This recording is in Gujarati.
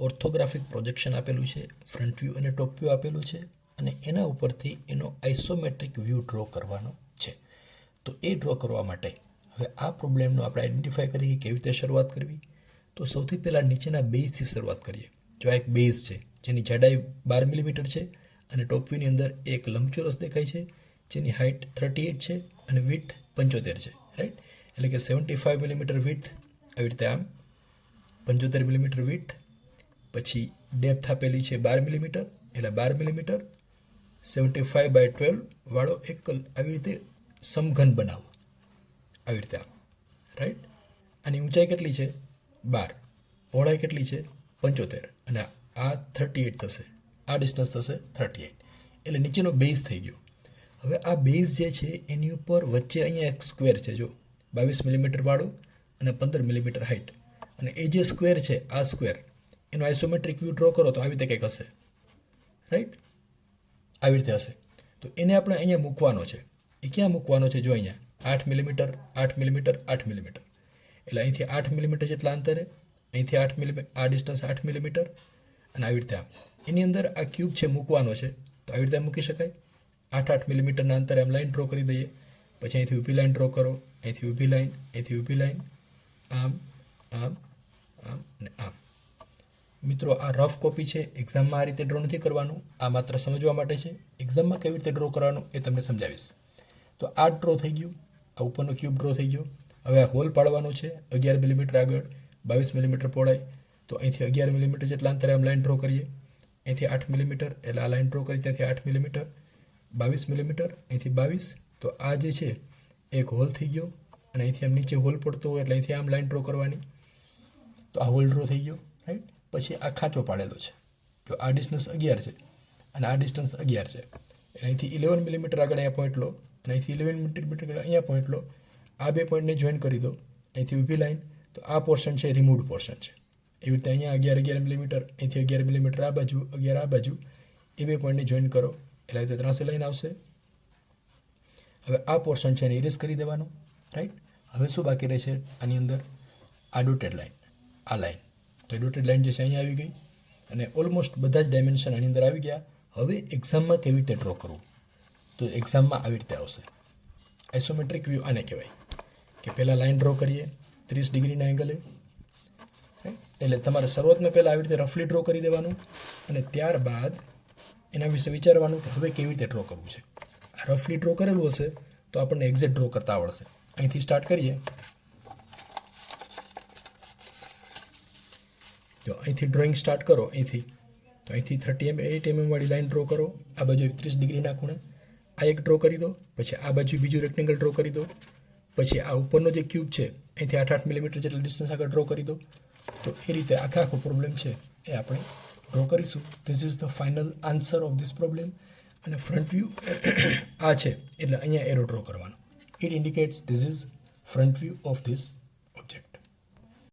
ઓર્થોગ્રાફિક પ્રોજેક્શન આપેલું છે, ફ્રન્ટ વ્યૂ અને ટોપ વ્યૂ આપેલું છે અને એના ઉપરથી એનો આઇસોમેટ્રિક વ્યૂ ડ્રો કરવાનો છે. તો એ ડ્રો કરવા માટે હવે આ પ્રોબ્લેમનો આપણે આઈડેન્ટિફાય કરીએ કેવી રીતે શરૂઆત કરવી. તો સૌથી પહેલાં નીચેના બેઝથી શરૂઆત કરીએ. જો આ એક બેઝ છે જેની જાડાઈ 12 મિલીમીટર છે અને ટોપ વ્યૂની અંદર એક લંબચોરસ દેખાય છે જેની હાઇટ 38 છે અને વિડ્થ 75 છે, રાઈટ. એટલે કે 75 મિલીમીટર વિડ્થ, આવી રીતે આમ 75 મિલીમીટર વિડ્થ. પછી ડેપ્થ આપેલી છે 12 મિલીમીટર, એટલે 12 મિલીમીટર 75/12 વાળો એક આવી રીતે સમઘન બનાવો, આવી રીતે આમ, રાઈટ. આની ઊંચાઈ કેટલી છે 12, પહોળાઈ કેટલી છે 75 અને આ 38 થશે, આ ડિસ્ટન્સ થશે 38. એટલે નીચેનો બેઝ થઈ ગયો. હવે આ બેઝ જે છે એની ઉપર વચ્ચે અહીંયા એક સ્ક્વેર છે, જો 22 મિલીમીટર વાળું અને 15 મિલીમીટર હાઇટ. અને એ જે સ્ક્વેર છે, આ સ્ક્વેર એનો આઇસોમેટ્રિક વ્યૂ ડ્રો કરો તો આવી રીતે કંઈક હશે, રાઈટ. આવી રીતે હશે. તો એને આપણે અહીંયા મૂકવાનો છે. એ ક્યાં મૂકવાનો છે? જો અહીંયા 8 મિલીમીટર, 8 મિલીમીટર, 8 મિલીમીટર. એટલે અહીંથી 8 મિલીમીટર જેટલા અંતરે, અહીંથી 8 મિલીમીટર, આ ડિસ્ટન્સ 8 મિલીમીટર અને આવી રીતે આમ. એની અંદર આ ક્યુબ છે મૂકવાનો છે, તો આવી રીતે મૂકી શકાય. 8 મિલીમીટરના અંતરે આમ લાઈન ડ્રો કરી દઈએ. પછી અહીંથી ઊભી લાઈન ડ્રો કરો, અહીંથી ઊભી લાઈન, અહીંથી ઊભી લાઈન, આમ આમ આમ અને આમ. મિત્રો, આ રફ કોપી છે, એક્ઝામમાં આ રીતે ડ્રો નથી કરવાનું, આ માત્ર સમજવા માટે છે. એક્ઝામમાં કેવી રીતે ડ્રો કરવાનું એ તમને સમજાવીશ. તો આ ડ્રો થઈ ગયું, આ ઉપરનો ક્યુબ ડ્રો થઈ ગયો. હવે આ હોલ પાડવાનો છે 11 મિલીમીટર આગળ, 22 મિલીમીટર પહોળાઈ. તો અહીંથી 11 મિલીમીટર જેટલા અંતરે આમ લાઈન ડ્રો કરીએ. અહીંથી 8 મિલીમીટર, એટલે આ લાઈન ડ્રો કરી ત્યાંથી 8 મિલીમીટર, 22 મિલીમીટર, અહીંથી 22. તો આ જે છે એક હોલ થઈ ગયો અને અહીંથી આમ નીચે હોલ પડતો હોય એટલે અહીંથી આમ લાઈન ડ્રો કરવાની. તો આ હોલ ડ્રો થઈ ગયો, રાઈટ. પછી આ ખાંચો પાડેલો છે, જો આ ડિસ્ટન્સ 11 છે અને આ ડિસ્ટન્સ 11 છે. એટલે અહીંથી 11 મિલીમીટર આગળ અહીંયા પોઈન્ટ લો અને અહીંથી 11 મિલીમીટર આગળ અહીંયા પોઈન્ટ લો. આ બે પોઈન્ટને જોઈન કરી દો, અહીંથી ઊભી લાઈન. તો આ પોર્શન છે રિમૂવડ પોર્શન છે. એવી રીતે અહીંયા 11 મિલીમીટર, અહીંથી 11 મિલીમીટર આ બાજુ, 11 આ બાજુ, એ બે પોઈન્ટને જોઈન કરો એટલે આવી રીતે ત્રાંસી લાઈન આવશે. હવે આ પોર્શન છે એને ઇરેઝ કરી દેવાનું, રાઈટ. હવે શું બાકી રહે છે આની અંદર? આ ડોટેડ લાઈન, આ લાઈન. તો એ ડોટેડ લાઈન જે છે અહીંયા આવી ગઈ અને ઓલમોસ્ટ બધા જ ડાયમેન્શન આની અંદર આવી ગયા. હવે એક્ઝામમાં કેવી રીતે ડ્રો કરવું? તો એક્ઝામમાં આવી રીતે આવશે. આઇસોમેટ્રિક વ્યૂ આને કહેવાય કે પહેલાં લાઈન ડ્રો કરીએ 30 ડિગ્રીના એંગલે. એટલે તમારે શરૂઆતમાં પહેલાં આવી રીતે રફલી ડ્રો કરી દેવાનું અને ત્યારબાદ એના વિશે વિચારવાનું કે હવે કેવી રીતે ડ્રો કરવું છે. આ રફલી ડ્રો કરેલું હશે તો આપણને એક્ઝેક્ટ ડ્રો કરતા આવડશે. અહીંથી સ્ટાર્ટ કરીએ. જો અહીંથી ડ્રોઈંગ સ્ટાર્ટ કરો અહીંથી, તો અહીંથી 38 mm વાળી લાઈન ડ્રો કરો. આ બાજુ 30 ડિગ્રીના ખૂણે આ એક ડ્રો કરી દો. પછી આ બાજુ બીજું રેક્ટેંગલ ડ્રો કરી દો. પછી આ ઉપરનો જે ક્યુબ છે અહીંથી 8 મિલીમીટર જેટલા ડિસ્ટન્સ આગળ ડ્રો કરી દો. તો એ રીતે આખો પ્રોબ્લેમ છે એ આપણે ડ્રો કરીશું. This is the final answer of this problem. અને ફ્રન્ટ વ્યૂ આ છે એટલે અહીંયા એરો ડ્રો કરવાનો. It indicates this is front view of this object.